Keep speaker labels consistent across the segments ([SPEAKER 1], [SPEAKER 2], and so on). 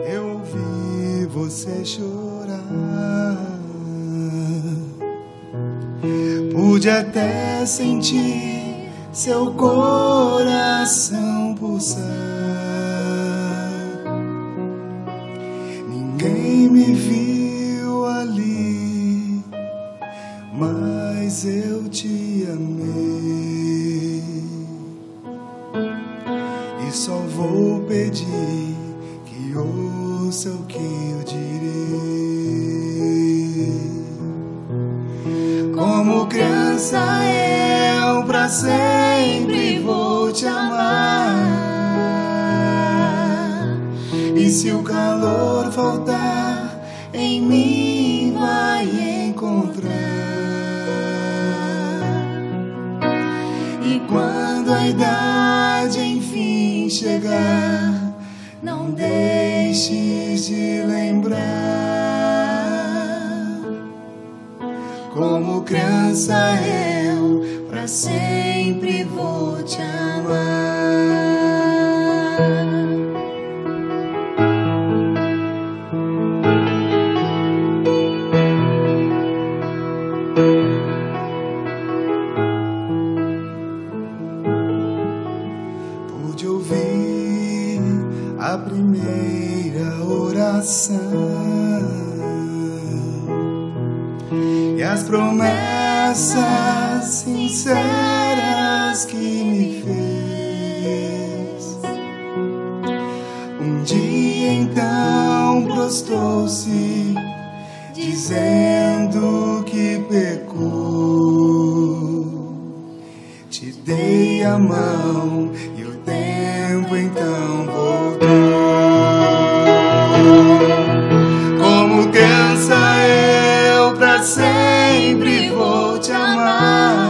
[SPEAKER 1] Eu ouvi você chorar, pude até sentir seu coração pulsar. Ninguém me viu ali, mas eu te amei, e só vou pedir que ouça o que eu direi. Como criança eu pra sempre vou te amar, e se o calor faltar em mim vai encontrar. E quando a idade enfim chegar, não deixes de lembrar. Como criança eu pra sempre vou te amar. Pude ouvir a primeira oração e as promessas sinceras que me fez. Um dia então prostrou-se, dizendo que pecou. Te dei a mão e o tempo então voltou. Como criança eu pra sempre vou te amar,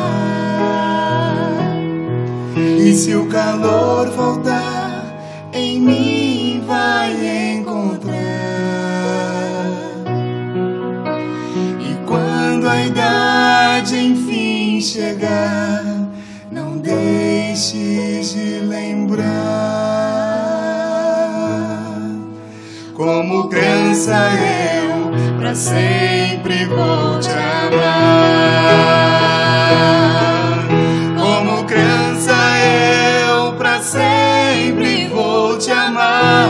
[SPEAKER 1] e se o calor faltar em mim vai encontrar. E quando a idade enfim chegar, não deixes de lembrar. Como criança eu pra sempre vou te amar. Como criança eu pra sempre vou te amar,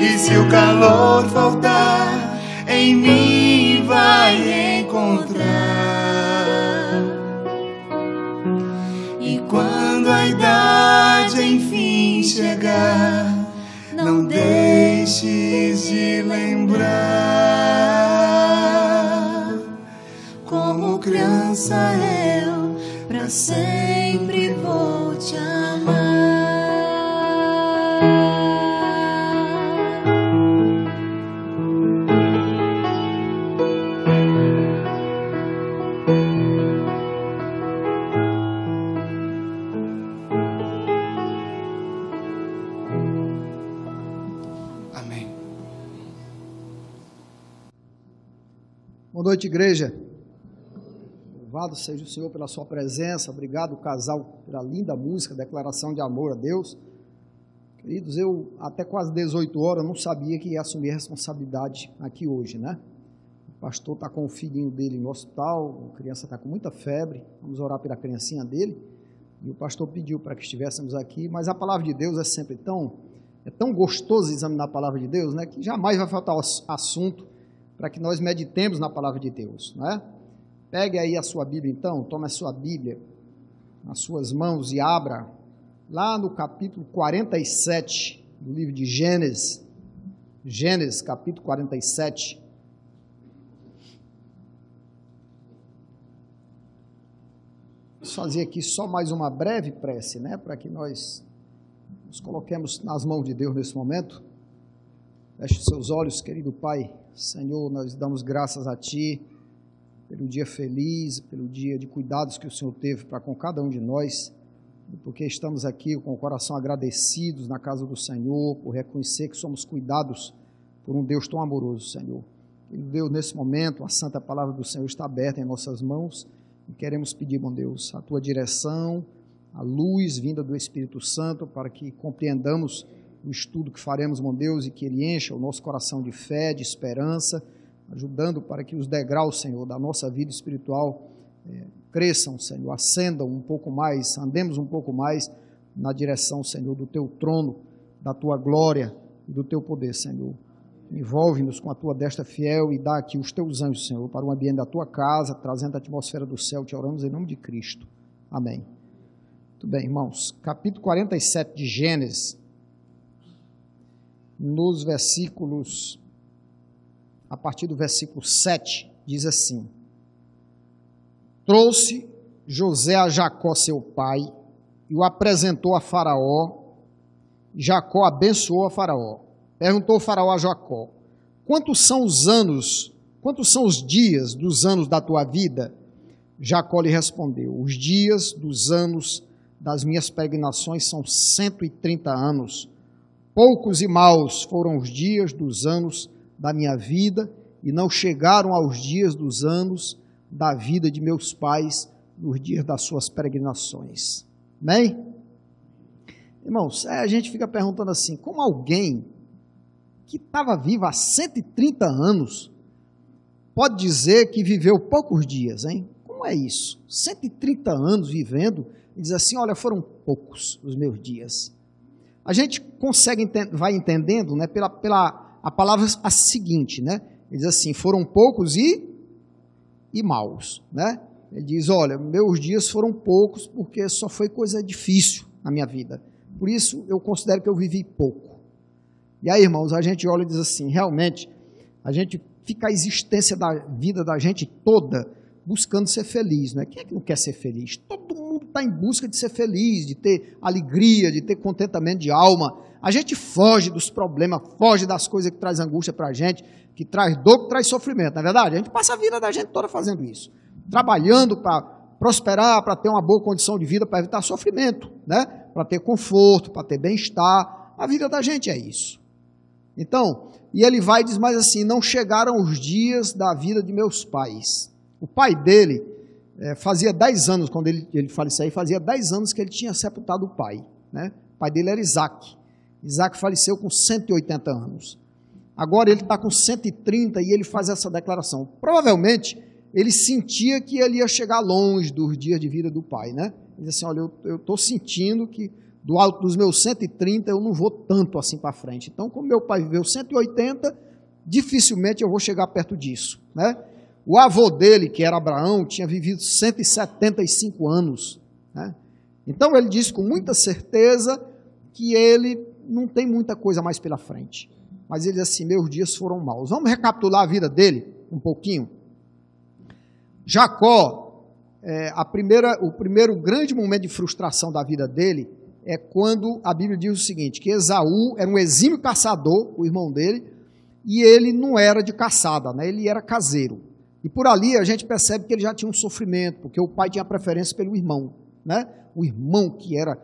[SPEAKER 1] e se o calor faltar em mim vai encontrar. E quando a idade enfim chegar, não deixes de lembrar. Como criança eu pra sempre vou te amar. Amém.
[SPEAKER 2] Boa noite, igreja. Louvado seja o Senhor pela sua presença. Obrigado, casal, pela linda música, declaração de amor a Deus. Queridos, eu até quase 18 horas não sabia que ia assumir a responsabilidade aqui hoje, né? O pastor está com o filhinho dele no hospital, a criança está com muita febre, vamos orar pela criancinha dele. E o pastor pediu para que estivéssemos aqui, mas a palavra de Deus é sempre tão gostoso examinar a palavra de Deus, né? Que jamais vai faltar assunto para que nós meditemos na palavra de Deus, né? Pegue aí a sua Bíblia então, tome a sua Bíblia nas suas mãos e abra lá no capítulo 47 do livro de Gênesis. Gênesis, capítulo 47. Vamos fazer aqui só mais uma breve prece, né? Para que nós nos coloquemos nas mãos de Deus nesse momento. Feche os seus olhos, querido Pai. Senhor, nós damos graças a Ti pelo dia feliz, pelo dia de cuidados que o Senhor teve para com cada um de nós. porque estamos aqui com o coração agradecidos na casa do Senhor, por reconhecer que somos cuidados por um Deus tão amoroso, Senhor. Deus, nesse momento, a santa palavra do Senhor está aberta em nossas mãos e queremos pedir, bom Deus, a tua direção, a luz vinda do Espírito Santo para que compreendamos o estudo que faremos, bom Deus, e que ele encha o nosso coração de fé, de esperança, ajudando para que os degraus, Senhor, da nossa vida espiritual cresçam, Senhor, ascendam um pouco mais, andemos um pouco mais na direção, Senhor, do teu trono, da tua glória e do teu poder, Senhor. Envolve-nos com a tua destra fiel e dá aqui os teus anjos, Senhor, para o ambiente da tua casa, trazendo a atmosfera do céu. Te oramos em nome de Cristo. Amém. Muito bem, irmãos. Capítulo 47 de Gênesis, nos versículos, a partir do versículo 7, diz assim: Trouxe José a Jacó, seu pai, e o apresentou a Faraó. Jacó abençoou a Faraó. Perguntou o Faraó a Jacó: quantos são os dias dos anos da tua vida? Jacó lhe respondeu: os dias dos anos das minhas peregrinações são 130 anos. Poucos e maus foram os dias dos anos da minha vida, e não chegaram aos dias dos anos da vida de meus pais, nos dias das suas peregrinações. Amém? Irmãos, a gente fica perguntando assim, como alguém que estava vivo há 130 anos pode dizer que viveu poucos dias, hein? Como é isso? 130 anos vivendo e diz assim, olha, foram poucos os meus dias. A gente vai entendendo, né, pela a palavra a seguinte, né? Ele diz assim, foram poucos e maus, né? Ele diz, olha, meus dias foram poucos porque só foi coisa difícil na minha vida. Por isso eu considero que eu vivi pouco. E aí, irmãos, a gente olha e diz assim, realmente, a gente fica a existência da vida da gente toda buscando ser feliz, né? Quem é que não quer ser feliz? Todo mundo está em busca de ser feliz, de ter alegria, de ter contentamento de alma. A gente foge dos problemas, foge das coisas que traz angústia para a gente, que traz dor, que traz sofrimento, não é verdade? A gente passa a vida da gente toda fazendo isso, trabalhando para prosperar, para ter uma boa condição de vida, para evitar sofrimento, né? Para ter conforto, para ter bem-estar. A vida da gente é isso. Então, e ele vai e diz mais assim, não chegaram os dias da vida de meus pais. O pai dele, fazia 10 anos, quando ele faleceu aí, fazia 10 anos que ele tinha sepultado o pai, né? O pai dele era Isaac. Isaac faleceu com 180 anos. Agora ele está com 130 e ele faz essa declaração. Provavelmente, ele sentia que ele ia chegar longe dos dias de vida do pai, né? Ele diz assim, olha, eu estou sentindo que do alto dos meus 130 eu não vou tanto assim para frente. Então, como meu pai viveu 180, dificilmente eu vou chegar perto disso, né? O avô dele, que era Abraão, tinha vivido 175 anos, né? Então, ele diz com muita certeza que ele não tem muita coisa mais pela frente. Mas ele diz assim, meus dias foram maus. Vamos recapitular a vida dele um pouquinho? Jacó, o primeiro grande momento de frustração da vida dele é quando a Bíblia diz o seguinte, que Esaú era um exímio caçador, o irmão dele, e ele não era de caçada, né? Ele era caseiro. E por ali a gente percebe que ele já tinha um sofrimento, porque o pai tinha preferência pelo irmão, né? O irmão que era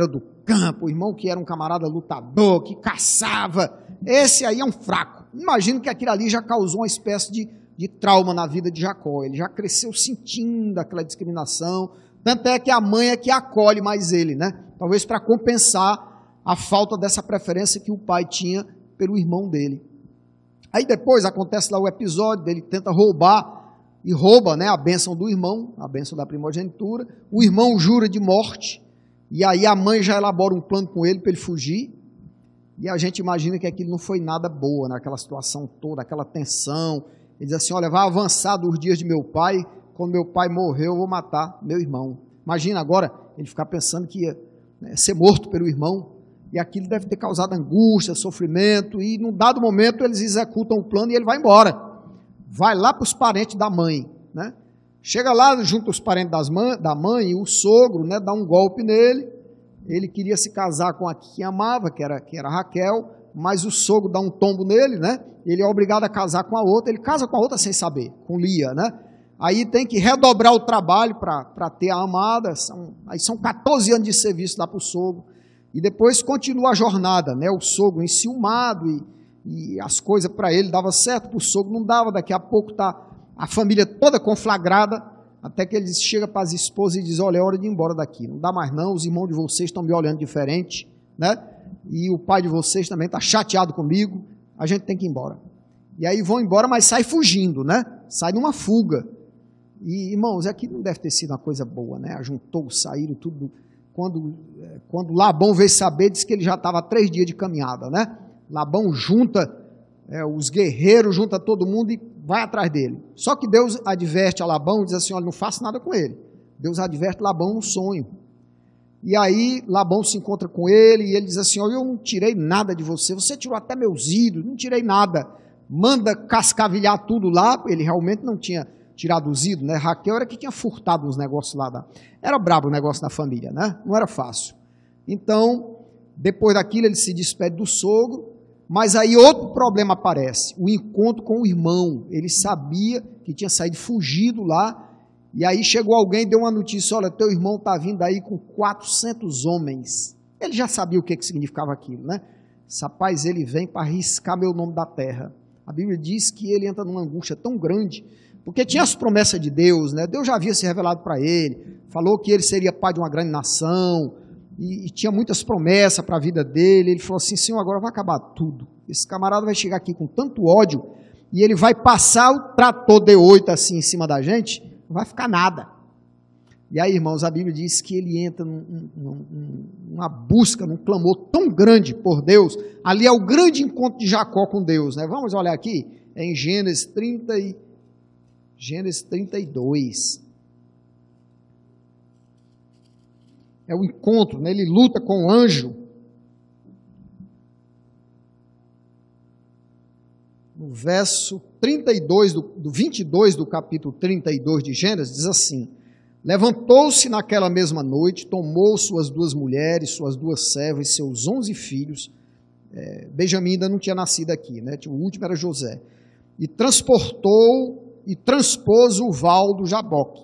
[SPEAKER 2] do campo, o irmão que era um camarada lutador, que caçava, esse aí é um fraco. Imagino que aquilo ali já causou uma espécie de trauma na vida de Jacó, ele já cresceu sentindo aquela discriminação, tanto é que a mãe é que acolhe mais ele, né? Talvez para compensar a falta dessa preferência que o pai tinha pelo irmão dele. Aí depois acontece lá o episódio dele tenta roubar, e rouba, né, a bênção do irmão, a bênção da primogenitura, o irmão jura de morte, e aí a mãe já elabora um plano com ele para ele fugir, e a gente imagina que aquilo não foi nada boa, naquela situação toda, aquela tensão. Ele diz assim, olha, vai avançar dos dias de meu pai, quando meu pai morreu eu vou matar meu irmão. Imagina agora ele ficar pensando que ia ser morto pelo irmão, e aquilo deve ter causado angústia, sofrimento, e num dado momento eles executam o plano e ele vai embora, vai lá para os parentes da mãe, né? Chega lá junto aos parentes da mãe, e o sogro, né, dá um golpe nele, ele queria se casar com a que amava, que era Raquel, mas o sogro dá um tombo nele, né? Ele é obrigado a casar com a outra, ele casa com a outra sem saber, com Lia, né? aí tem que redobrar o trabalho para ter a amada, aí são 14 anos de serviço lá para o sogro, e depois continua a jornada, né? O sogro enciumado, e as coisas para ele davam certo, para o sogro não dava, daqui a pouco está a família toda conflagrada, até que ele chega para as esposas e diz, olha, é hora de ir embora daqui, não dá mais não, os irmãos de vocês estão me olhando diferente, né? E o pai de vocês também está chateado comigo, a gente tem que ir embora. E aí vão embora, mas sai fugindo, né? Sai numa fuga. E, irmãos, aqui não deve ter sido uma coisa boa, né? Ajuntou, saíram, tudo. Quando Labão veio saber, disse que ele já estava 3 dias de caminhada, né? Labão junta os guerreiros, junta todo mundo e vai atrás dele. Só que Deus adverte a Labão e diz assim, olha, não faça nada com ele. Deus adverte Labão no sonho. E aí Labão se encontra com ele e ele diz assim, olha, eu não tirei nada de você, você tirou até meus ídolos, não tirei nada. Manda cascavilhar tudo lá, ele realmente não tinha tirado os ídolos, né? Raquel era que tinha furtado os negócios lá. Era brabo o negócio da família, né? Não era fácil. Então, depois daquilo ele se despede do sogro, mas aí outro problema aparece, o encontro com o irmão. Ele sabia que tinha saído fugido lá, e aí chegou alguém e deu uma notícia, olha, teu irmão está vindo aí com 400 homens. Ele já sabia o que significava aquilo, né? Rapaz, ele vem para arriscar meu nome da terra. A Bíblia diz que ele entra numa angústia tão grande, porque tinha as promessas de Deus, né? Deus já havia se revelado para ele, falou que ele seria pai de uma grande nação, e tinha muitas promessas para a vida dele. Ele falou assim, Senhor, agora vai acabar tudo. Esse camarada vai chegar aqui com tanto ódio, e ele vai passar o trator D8 assim em cima da gente, não vai ficar nada. E aí, irmãos, a Bíblia diz que ele entra numa busca, num clamor tão grande por Deus. Ali é o grande encontro de Jacó com Deus, né? Vamos olhar aqui, é em Gênesis 32. É o encontro, né? Ele luta com o anjo. No verso 32, do 22 do capítulo 32 de Gênesis, diz assim, levantou-se naquela mesma noite, tomou suas 2 mulheres, suas 2 servas e seus 11 filhos, Benjamim ainda não tinha nascido aqui, né? O último era José, e transportou e transpôs o val do Jaboque.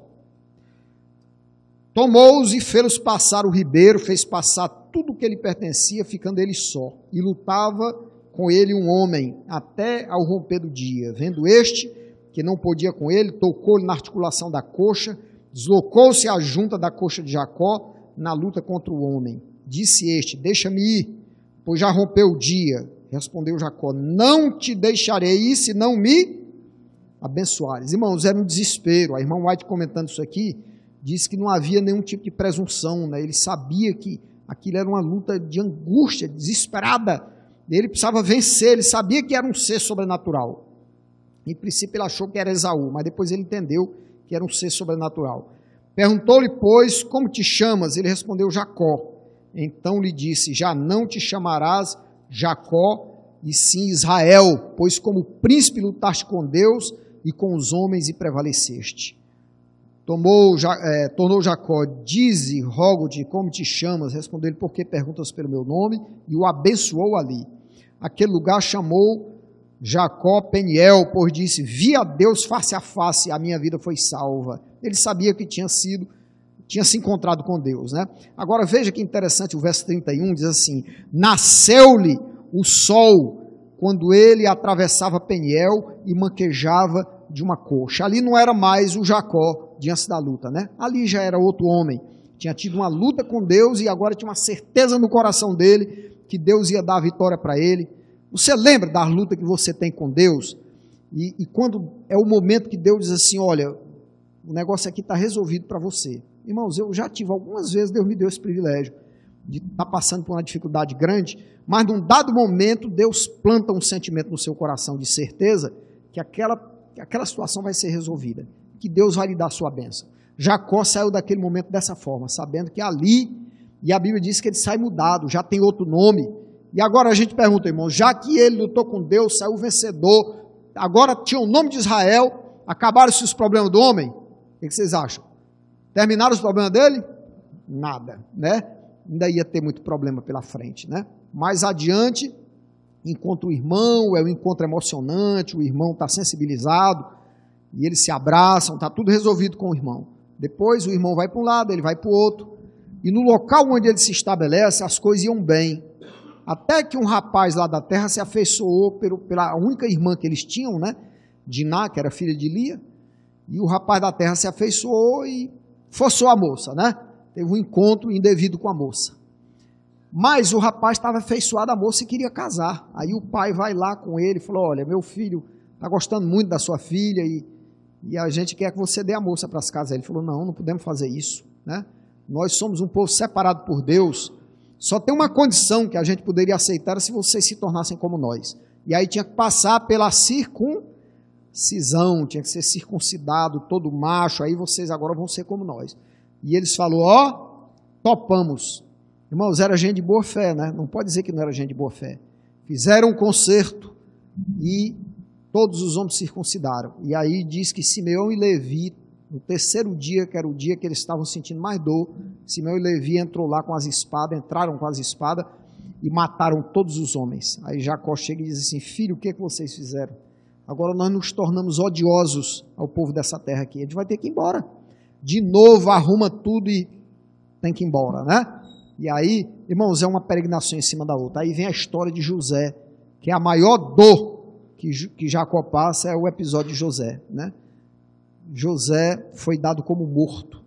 [SPEAKER 2] Tomou-os e fê-los passar o ribeiro, fez passar tudo o que lhe pertencia, ficando ele só, e lutava com ele um homem, até ao romper do dia. Vendo este, que não podia com ele, tocou-lhe na articulação da coxa, deslocou-se a junta da coxa de Jacó, na luta contra o homem. Disse este, deixa-me ir, pois já rompeu o dia. Respondeu Jacó, não te deixarei ir, se não me abençoares. Irmãos, era um desespero. A irmã White comentando isso aqui, disse que não havia nenhum tipo de presunção, né? Ele sabia que aquilo era uma luta de angústia, desesperada. Ele precisava vencer, ele sabia que era um ser sobrenatural. Em princípio ele achou que era Esaú, mas depois ele entendeu que era um ser sobrenatural. Perguntou-lhe, pois, como te chamas? Ele respondeu, Jacó. Então lhe disse, já não te chamarás Jacó, e sim Israel, pois como príncipe lutaste com Deus e com os homens e prevaleceste. Tornou Jacó, dize, rogo-te, como te chamas? Respondeu ele, por que perguntas pelo meu nome? E o abençoou ali. Aquele lugar chamou Jacó Peniel, pois disse, vi a Deus face a face, a minha vida foi salva. Ele sabia que tinha se encontrado com Deus, né? Agora veja que interessante, o verso 31 diz assim, nasceu-lhe o sol quando ele atravessava Peniel e manquejava de uma coxa. Ali não era mais o Jacó diante da luta, né? Ali já era outro homem, tinha tido uma luta com Deus e agora tinha uma certeza no coração dele que Deus ia dar a vitória para ele. Você lembra da luta que você tem com Deus? E quando é o momento que Deus diz assim, olha, o negócio aqui está resolvido para você. Irmãos, eu já tive algumas vezes, Deus me deu esse privilégio de estar passando por uma dificuldade grande, mas num dado momento Deus planta um sentimento no seu coração de certeza que aquela situação vai ser resolvida, que Deus vai lhe dar a sua bênção. Jacó saiu daquele momento dessa forma, sabendo que ali, e a Bíblia diz que ele sai mudado, já tem outro nome. E agora a gente pergunta, irmão, já que ele lutou com Deus, saiu vencedor, agora tinha o nome de Israel, acabaram-se os problemas do homem? O que vocês acham? Terminaram os problemas dele? Nada, né? Ainda ia ter muito problema pela frente, né? Mais adiante, encontra o irmão, é um encontro emocionante, o irmão está sensibilizado, E eles se abraçam, está tudo resolvido com o irmão. Depois o irmão vai para um lado, ele vai para o outro. E no local onde ele se estabelece, as coisas iam bem. Até que um rapaz lá da terra se afeiçoou pela única irmã que eles tinham, né? Diná, que era filha de Lia. E o rapaz da terra se afeiçoou e forçou a moça, né? Teve um encontro indevido com a moça. Mas o rapaz estava afeiçoado à moça e queria casar. Aí o pai vai lá com ele e falou, olha, meu filho está gostando muito da sua filha e a gente quer que você dê a moça para as casas. Ele falou, não podemos fazer isso, né? Nós somos um povo separado por Deus. Só tem uma condição que a gente poderia aceitar se vocês se tornassem como nós. E aí tinha que passar pela circuncisão, tinha que ser circuncidado, todo macho, aí vocês agora vão ser como nós. E eles falaram, topamos. Irmãos, era gente de boa fé, né? Não pode dizer que não era gente de boa fé. Fizeram um concerto e todos os homens circuncidaram. E aí diz que Simeão e Levi, no terceiro dia, que era o dia que eles estavam sentindo mais dor, Simeão e Levi entraram com as espadas e mataram todos os homens. Aí Jacó chega e diz assim, filho, o que é que vocês fizeram? Agora nós nos tornamos odiosos ao povo dessa terra aqui. A gente vai ter que ir embora. De novo, arruma tudo e tem que ir embora, né? E aí, irmãos, é uma peregrinação em cima da outra. Aí vem a história de José, que é a maior dor que Jacó passa, é o episódio de José, né? José foi dado como morto.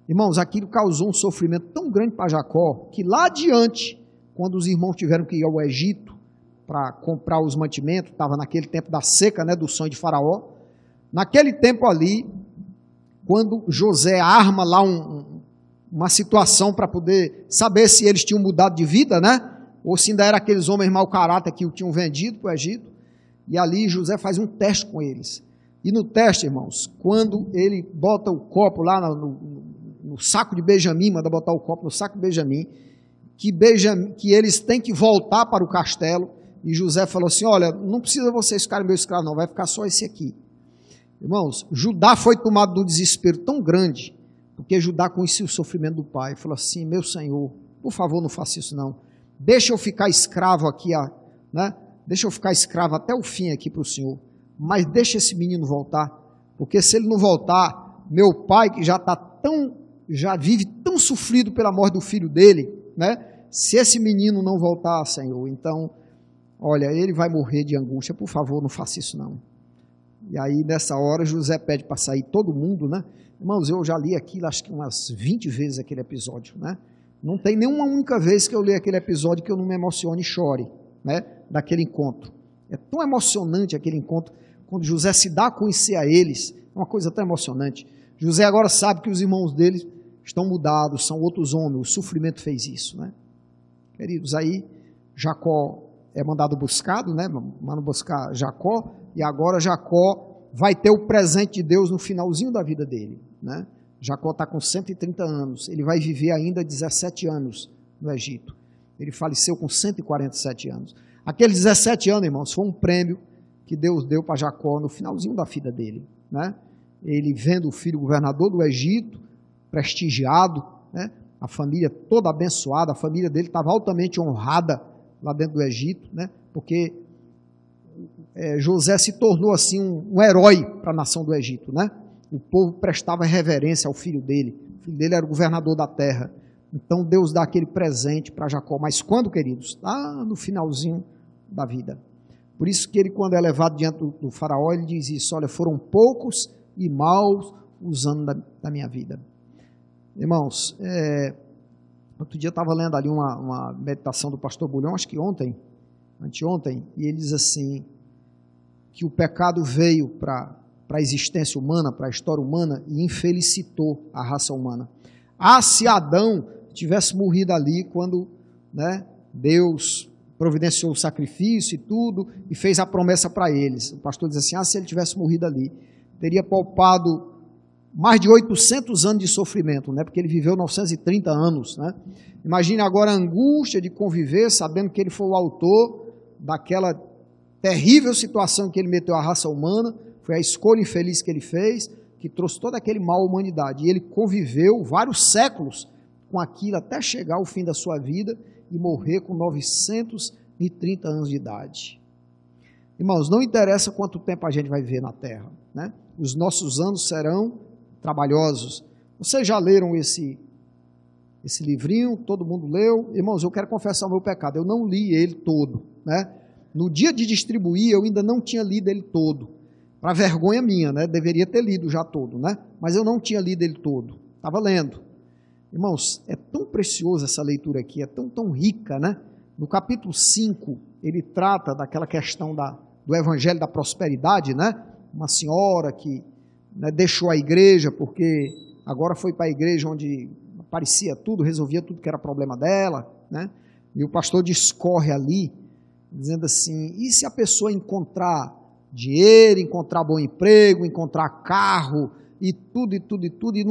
[SPEAKER 2] Irmãos, aquilo causou um sofrimento tão grande para Jacó, que lá adiante, quando os irmãos tiveram que ir ao Egito para comprar os mantimentos, estava naquele tempo da seca, né, do sonho de Faraó, naquele tempo ali, quando José arma lá uma situação para poder saber se eles tinham mudado de vida, né, ou se ainda eram aqueles homens mau caráter que o tinham vendido para o Egito, e ali José faz um teste com eles. E no teste, irmãos, quando ele bota o copo lá no saco de Benjamim, manda botar o copo no saco de Benjamim, que eles têm que voltar para o castelo, e José falou assim, olha, não precisa vocês ficarem meu escravo não, vai ficar só esse aqui. Irmãos, Judá foi tomado de um desespero tão grande, porque Judá conhecia o sofrimento do pai, falou assim, meu senhor, por favor não faça isso não, deixa eu ficar escravo aqui, né? Deixa eu ficar escravo até o fim aqui para o senhor, mas deixa esse menino voltar, porque se ele não voltar, meu pai que já vive tão sofrido pela morte do filho dele, né? Se esse menino não voltar, Senhor, então, olha, ele vai morrer de angústia, por favor, não faça isso não. E aí, nessa hora, José pede para sair todo mundo, né? Irmãos, eu já li aquilo, acho que umas 20 vezes aquele episódio, né? Não tem nenhuma única vez que eu li aquele episódio que eu não me emocione e chore, né? Daquele encontro. É tão emocionante aquele encontro, quando José se dá a conhecer a eles, é uma coisa tão emocionante. José agora sabe que os irmãos dele estão mudados, são outros homens, o sofrimento fez isso, né? Queridos, aí Jacó é mandado buscado, né? Manda buscar Jacó, e agora Jacó vai ter o presente de Deus no finalzinho da vida dele, né? Jacó está com 130 anos, ele vai viver ainda 17 anos no Egito. Ele faleceu com 147 anos. Aqueles 17 anos, irmãos, foi um prêmio que Deus deu para Jacó no finalzinho da vida dele, né? Ele vendo o filho governador do Egito, prestigiado, né? A família toda abençoada, a família dele estava altamente honrada lá dentro do Egito, né? Porque José se tornou assim um herói para a nação do Egito, né? O povo prestava reverência ao filho dele, o filho dele era o governador da terra. Então Deus dá aquele presente para Jacó, mas quando, queridos? Lá no finalzinho da vida. Por isso que ele, quando é levado diante do faraó, ele diz isso, olha, foram poucos e maus os anos da minha vida. Irmãos, outro dia eu estava lendo ali uma meditação do pastor Bulhão, acho que anteontem, e ele diz assim, que o pecado veio para a existência humana, para a história humana, e infelicitou a raça humana. Se Adão tivesse morrido ali quando, né, Deus providenciou o sacrifício e tudo, e fez a promessa para eles. O pastor diz assim, se ele tivesse morrido ali, teria poupado mais de 800 anos de sofrimento, né? Porque ele viveu 930 anos, né? Imagine agora a angústia de conviver, sabendo que ele foi o autor daquela terrível situação que ele meteu à raça humana, foi a escolha infeliz que ele fez, que trouxe todo aquele mal à humanidade, e ele conviveu vários séculos com aquilo até chegar ao fim da sua vida e morrer com 930 anos de idade. Irmãos, não interessa quanto tempo a gente vai viver na terra, né? os nossos anos serão trabalhosos. Vocês já leram esse livrinho? Todo mundo leu? Irmãos, eu quero confessar o meu pecado, eu não li ele todo, né? No dia de distribuir, eu ainda não tinha lido ele todo, para vergonha minha, né? Deveria ter lido já todo, né? Mas eu não tinha lido ele todo, estava lendo. Irmãos, é tão preciosa essa leitura aqui, é tão rica, né? No capítulo 5, ele trata daquela questão do evangelho da prosperidade, né? Uma senhora que, né, deixou a igreja porque agora foi para a igreja onde aparecia tudo, resolvia tudo que era problema dela, né? E o pastor discorre ali, dizendo assim, e se a pessoa encontrar dinheiro, encontrar bom emprego, encontrar carro, e tudo, e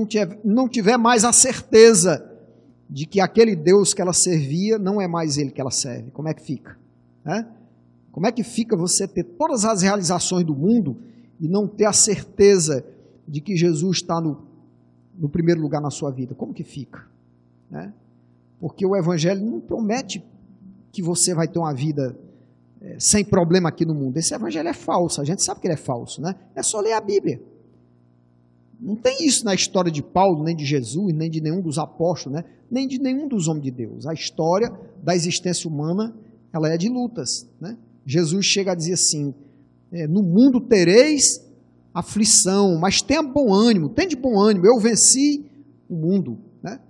[SPEAKER 2] não tiver mais a certeza de que aquele Deus que ela servia não é mais ele que ela serve, como é que fica? Né? Como é que fica você ter todas as realizações do mundo e não ter a certeza de que Jesus está no primeiro lugar na sua vida? Como que fica? Né? Porque o Evangelho não promete que você vai ter uma vida sem problema aqui no mundo. Esse Evangelho é falso, a gente sabe que ele é falso, né? É só ler a Bíblia. Não tem isso na história de Paulo, nem de Jesus, nem de nenhum dos apóstolos, né? Nem de nenhum dos homens de Deus. A história da existência humana, ela é de lutas, né? Jesus chega a dizer assim, no mundo tereis aflição, mas tenha bom ânimo, tem de bom ânimo, eu venci o mundo, né?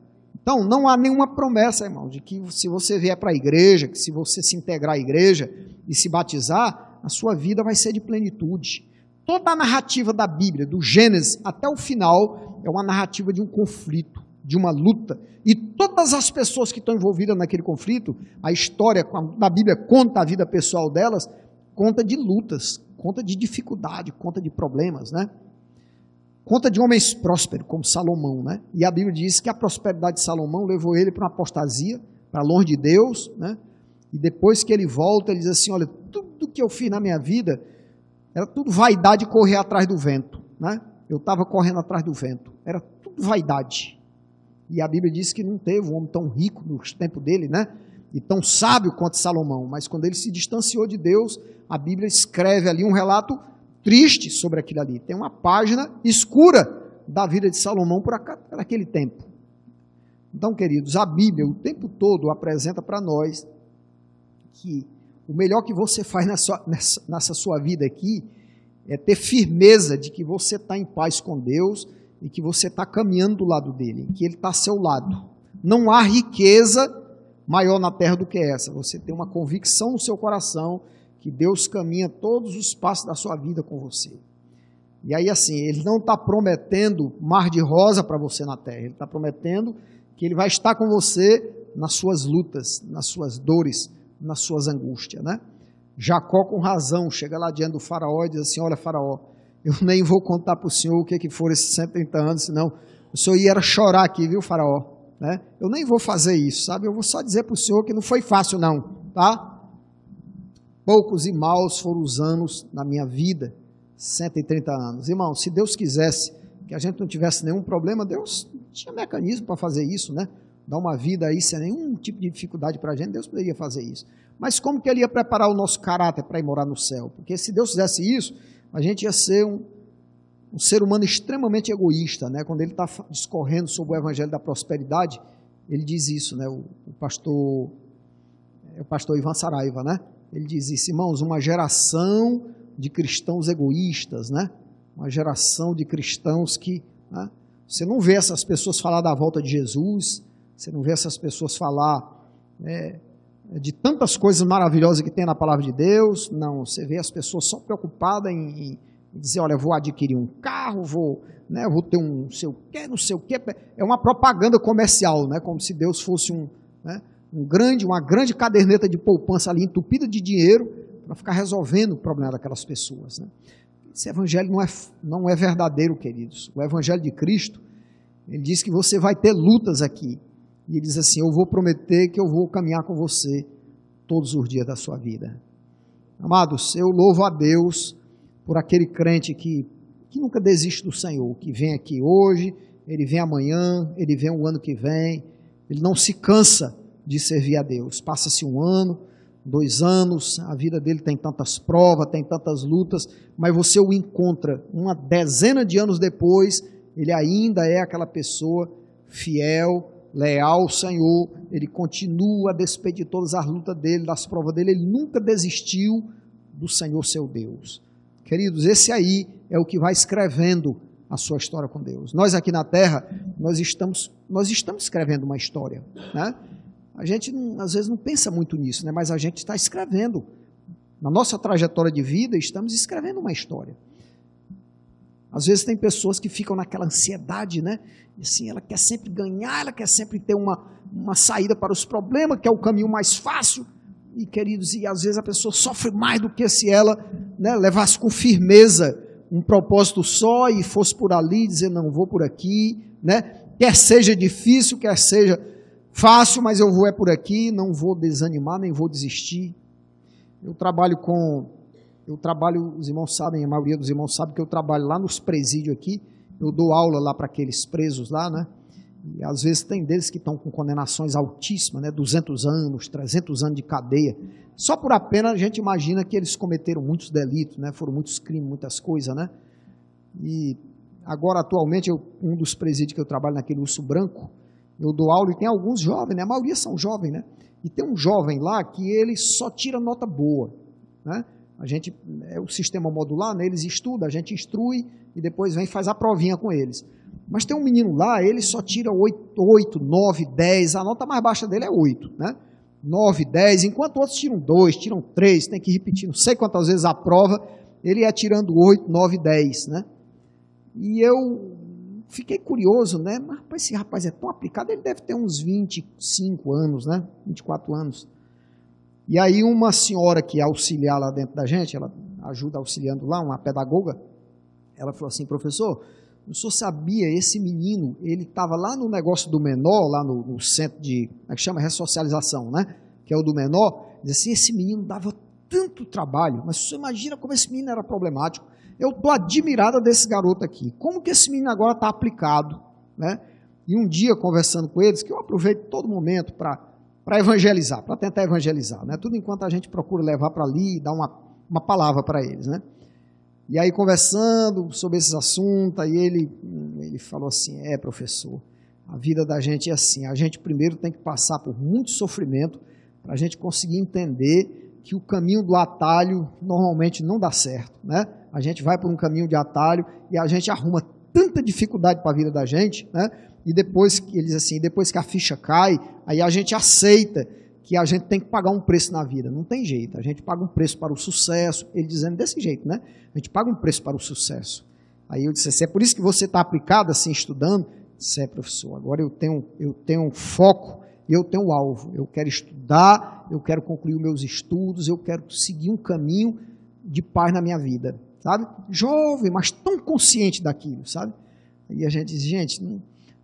[SPEAKER 2] Então, não há nenhuma promessa, irmão, de que se você vier para a igreja, que se você se integrar à igreja e se batizar, a sua vida vai ser de plenitude. Toda a narrativa da Bíblia, do Gênesis até o final, é uma narrativa de um conflito, de uma luta. E todas as pessoas que estão envolvidas naquele conflito, a história da Bíblia conta a vida pessoal delas, conta de lutas, conta de dificuldade, conta de problemas, né? Conta de homens prósperos, como Salomão, né? E a Bíblia diz que a prosperidade de Salomão levou ele para uma apostasia, para longe de Deus, né? E depois que ele volta, ele diz assim, olha, tudo que eu fiz na minha vida era tudo vaidade de correr atrás do vento, né? Eu estava correndo atrás do vento, era tudo vaidade. E a Bíblia diz que não teve um homem tão rico no tempo dele, né? E tão sábio quanto Salomão, mas quando ele se distanciou de Deus, a Bíblia escreve ali um relato triste sobre aquilo ali. Tem uma página escura da vida de Salomão por aquele tempo. Então, queridos, a Bíblia o tempo todo apresenta para nós que o melhor que você faz nessa sua vida aqui é ter firmeza de que você está em paz com Deus e que você está caminhando do lado dele, que ele está ao seu lado. Não há riqueza maior na terra do que essa. Você tem uma convicção no seu coração que Deus caminha todos os passos da sua vida com você. E aí assim, ele não está prometendo mar de rosa para você na terra, ele está prometendo que ele vai estar com você nas suas lutas, nas suas dores, nas suas angústias, né? Jacó com razão, chega lá diante do faraó e diz assim, olha faraó, eu nem vou contar para o senhor o que foram esses 130 anos, senão o senhor ia chorar aqui, viu faraó? Né? Eu nem vou fazer isso, sabe? Eu vou só dizer para o senhor que não foi fácil não, tá? Poucos e maus foram os anos na minha vida, 130 anos. Irmão, se Deus quisesse que a gente não tivesse nenhum problema, Deus tinha mecanismo para fazer isso, né? Dar uma vida aí sem nenhum tipo de dificuldade para a gente, Deus poderia fazer isso. Mas como que ele ia preparar o nosso caráter para ir morar no céu? Porque se Deus fizesse isso, a gente ia ser um ser humano extremamente egoísta, né? Quando ele está discorrendo sobre o evangelho da prosperidade, ele diz isso, né? O pastor Ivan Saraiva, né? Ele diz isso, irmãos, uma geração de cristãos egoístas, né? Uma geração de cristãos que, né? Você não vê essas pessoas falar da volta de Jesus, você não vê essas pessoas falar de tantas coisas maravilhosas que tem na palavra de Deus, não, você vê as pessoas só preocupadas em dizer, olha, vou adquirir um carro, vou ter um não sei o quê, é uma propaganda comercial, né? Como se Deus fosse uma grande caderneta de poupança ali, entupida de dinheiro, para ficar resolvendo o problema daquelas pessoas, né? Esse evangelho não é verdadeiro, queridos. O evangelho de Cristo, ele diz que você vai ter lutas aqui. E ele diz assim, eu vou prometer que eu vou caminhar com você todos os dias da sua vida. Amados, eu louvo a Deus por aquele crente que nunca desiste do Senhor, que vem aqui hoje, ele vem amanhã, ele vem o ano que vem, ele não se cansa de servir a Deus. Passa-se um ano, 2 anos, a vida dele tem tantas provas, tem tantas lutas, mas você o encontra uma dezena de anos depois, ele ainda é aquela pessoa fiel, leal ao Senhor, ele continua a despeito de todas as lutas dele, das provas dele, ele nunca desistiu do Senhor seu Deus. Queridos, esse aí é o que vai escrevendo a sua história com Deus. Nós aqui na terra, nós estamos escrevendo uma história, né? A gente às vezes não pensa muito nisso, né? Mas a gente está escrevendo. Na nossa trajetória de vida, estamos escrevendo uma história. Às vezes tem pessoas que ficam naquela ansiedade, né? E assim, ela quer sempre ganhar, ela quer sempre ter uma saída para os problemas, que é o caminho mais fácil. E, queridos, e às vezes a pessoa sofre mais do que se ela, né, levasse com firmeza um propósito só e fosse por ali, dizer, não, vou por aqui, né? Quer seja difícil, quer seja fácil, mas eu vou é por aqui, não vou desanimar, nem vou desistir. Os irmãos sabem, a maioria dos irmãos sabe que eu trabalho lá nos presídios aqui, eu dou aula lá para aqueles presos lá, né? E às vezes tem deles que estão com condenações altíssimas, né? 200 anos, 300 anos de cadeia. Só por a pena a gente imagina que eles cometeram muitos delitos, né? Foram muitos crimes, muitas coisas, né? E agora, atualmente, um dos presídios que eu trabalho naquele Urso Branco, eu dou aula e tem alguns jovens, né? A maioria são jovens, né? E tem um jovem lá que ele só tira nota boa, né? A gente, é o sistema modular, né? Eles estudam, a gente instrui e depois vem e faz a provinha com eles. Mas tem um menino lá, ele só tira 8, 9, 10, a nota mais baixa dele é 8, né? 9, 10, enquanto outros tiram 2, tiram 3, tem que repetir não sei quantas vezes a prova, ele é tirando 8, 9, 10, né? E eu fiquei curioso, né? Mas esse rapaz é tão aplicado, ele deve ter uns 25 anos, né? 24 anos. E aí uma senhora que auxilia lá dentro da gente, ela ajuda auxiliando lá, uma pedagoga, ela falou assim, professor, o senhor sabia, esse menino, ele estava lá no negócio do menor, lá no centro de, como é que chama? Ressocialização, né? Que é o do menor, diz assim, esse menino dava tanto trabalho, mas você imagina como esse menino era problemático. Eu estou admirada desse garoto aqui. Como que esse menino agora está aplicado, né? E um dia, conversando com eles, que eu aproveito todo momento para evangelizar, para tentar evangelizar, né? Tudo enquanto a gente procura levar para ali e dar uma palavra para eles, né? E aí, conversando sobre esses assuntos, aí ele falou assim, professor, a vida da gente é assim, a gente primeiro tem que passar por muito sofrimento para a gente conseguir entender que o caminho do atalho normalmente não dá certo, né? A gente vai por um caminho de atalho e a gente arruma tanta dificuldade para a vida da gente, né? E depois, eles assim, depois que a ficha cai, aí a gente aceita que a gente tem que pagar um preço na vida. Não tem jeito, a gente paga um preço para o sucesso, ele dizendo desse jeito, né? A gente paga um preço para o sucesso. Aí eu disse, é por isso que você está aplicado assim, estudando? Disse, professor, agora eu tenho um foco e eu tenho um alvo. Eu quero estudar, eu quero concluir os meus estudos, eu quero seguir um caminho de paz na minha vida, sabe? Jovem, mas tão consciente daquilo, sabe? E a gente diz, gente,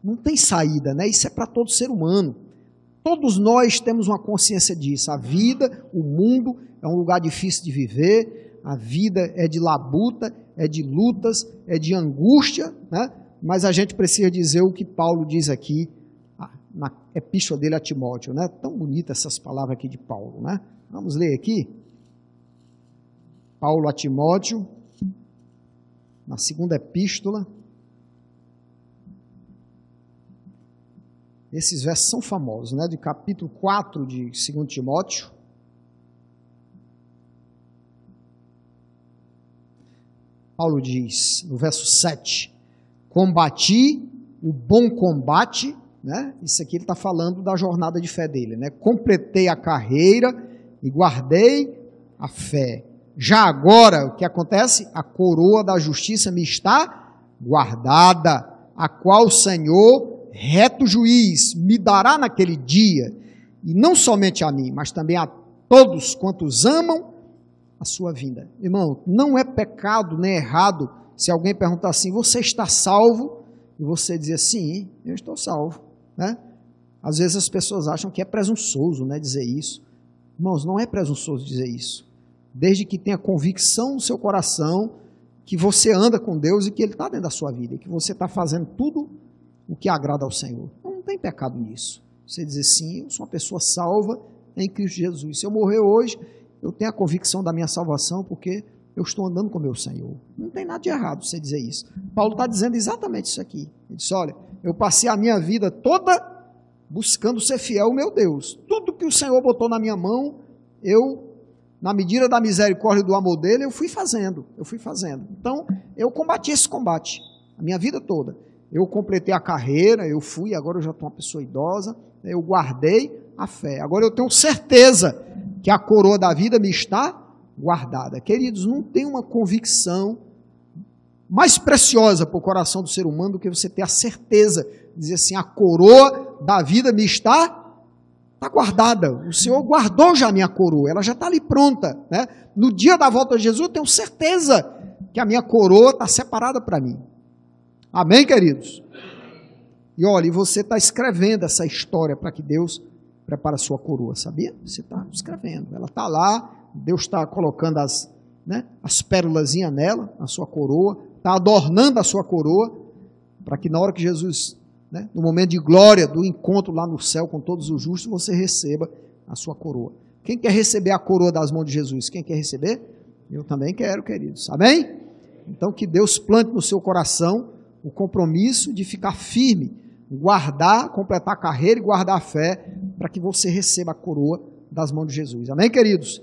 [SPEAKER 2] não tem saída, né? Isso é para todo ser humano. Todos nós temos uma consciência disso. A vida, o mundo é um lugar difícil de viver, a vida é de labuta, é de lutas, é de angústia, né? Mas a gente precisa dizer o que Paulo diz aqui na epístola dele a Timóteo, né? Tão bonitas essas palavras aqui de Paulo, né? Vamos ler aqui. Paulo a Timóteo, na segunda epístola. Esses versos são famosos, né? De capítulo 4 de 2 Timóteo. Paulo diz, no verso 7, combati o bom combate, né? Isso aqui ele está falando da jornada de fé dele, né? Completei a carreira e guardei a fé. Já agora, o que acontece? A coroa da justiça me está guardada, a qual o Senhor, reto juiz, me dará naquele dia, e não somente a mim, mas também a todos quantos amam a sua vinda. Irmão, não é pecado nem errado se alguém perguntar assim, você está salvo? E você dizer, sim, eu estou salvo, né? Às vezes as pessoas acham que é presunçoso, né, dizer isso. Irmãos, não é presunçoso dizer isso. Desde que tenha convicção no seu coração que você anda com Deus e que Ele está dentro da sua vida, e que você está fazendo tudo o que agrada ao Senhor. Não tem pecado nisso. Você dizer, sim, eu sou uma pessoa salva, em Cristo Jesus. Se eu morrer hoje, eu tenho a convicção da minha salvação, porque eu estou andando com o meu Senhor. Não tem nada de errado você dizer isso. Paulo está dizendo exatamente isso aqui. Ele disse, olha, eu passei a minha vida toda buscando ser fiel ao meu Deus. Tudo que o Senhor botou na minha mão, eu, na medida da misericórdia e do amor dele, eu fui fazendo. Então, eu combati esse combate, a minha vida toda. Eu completei a carreira, eu fui, agora eu já estou uma pessoa idosa, eu guardei a fé. Agora eu tenho certeza que a coroa da vida me está guardada. Queridos, não tem uma convicção mais preciosa para o coração do ser humano do que você ter a certeza de dizer assim, a coroa da vida me está guardada. O Senhor guardou já a minha coroa, ela já está ali pronta, né? No dia da volta de Jesus, eu tenho certeza que a minha coroa está separada para mim. Amém, queridos? E olha, você está escrevendo essa história para que Deus prepare a sua coroa, sabia? Você está escrevendo, ela está lá, Deus está colocando as pérolazinhas nela, na sua coroa, está adornando a sua coroa, para que na hora que Jesus, no momento de glória do encontro lá no céu com todos os justos, você receba a sua coroa. Quem quer receber a coroa das mãos de Jesus? Quem quer receber? Eu também quero, queridos. Amém? Então que Deus plante no seu coração o compromisso de ficar firme, guardar, completar a carreira e guardar a fé, para que você receba a coroa das mãos de Jesus. Amém, queridos?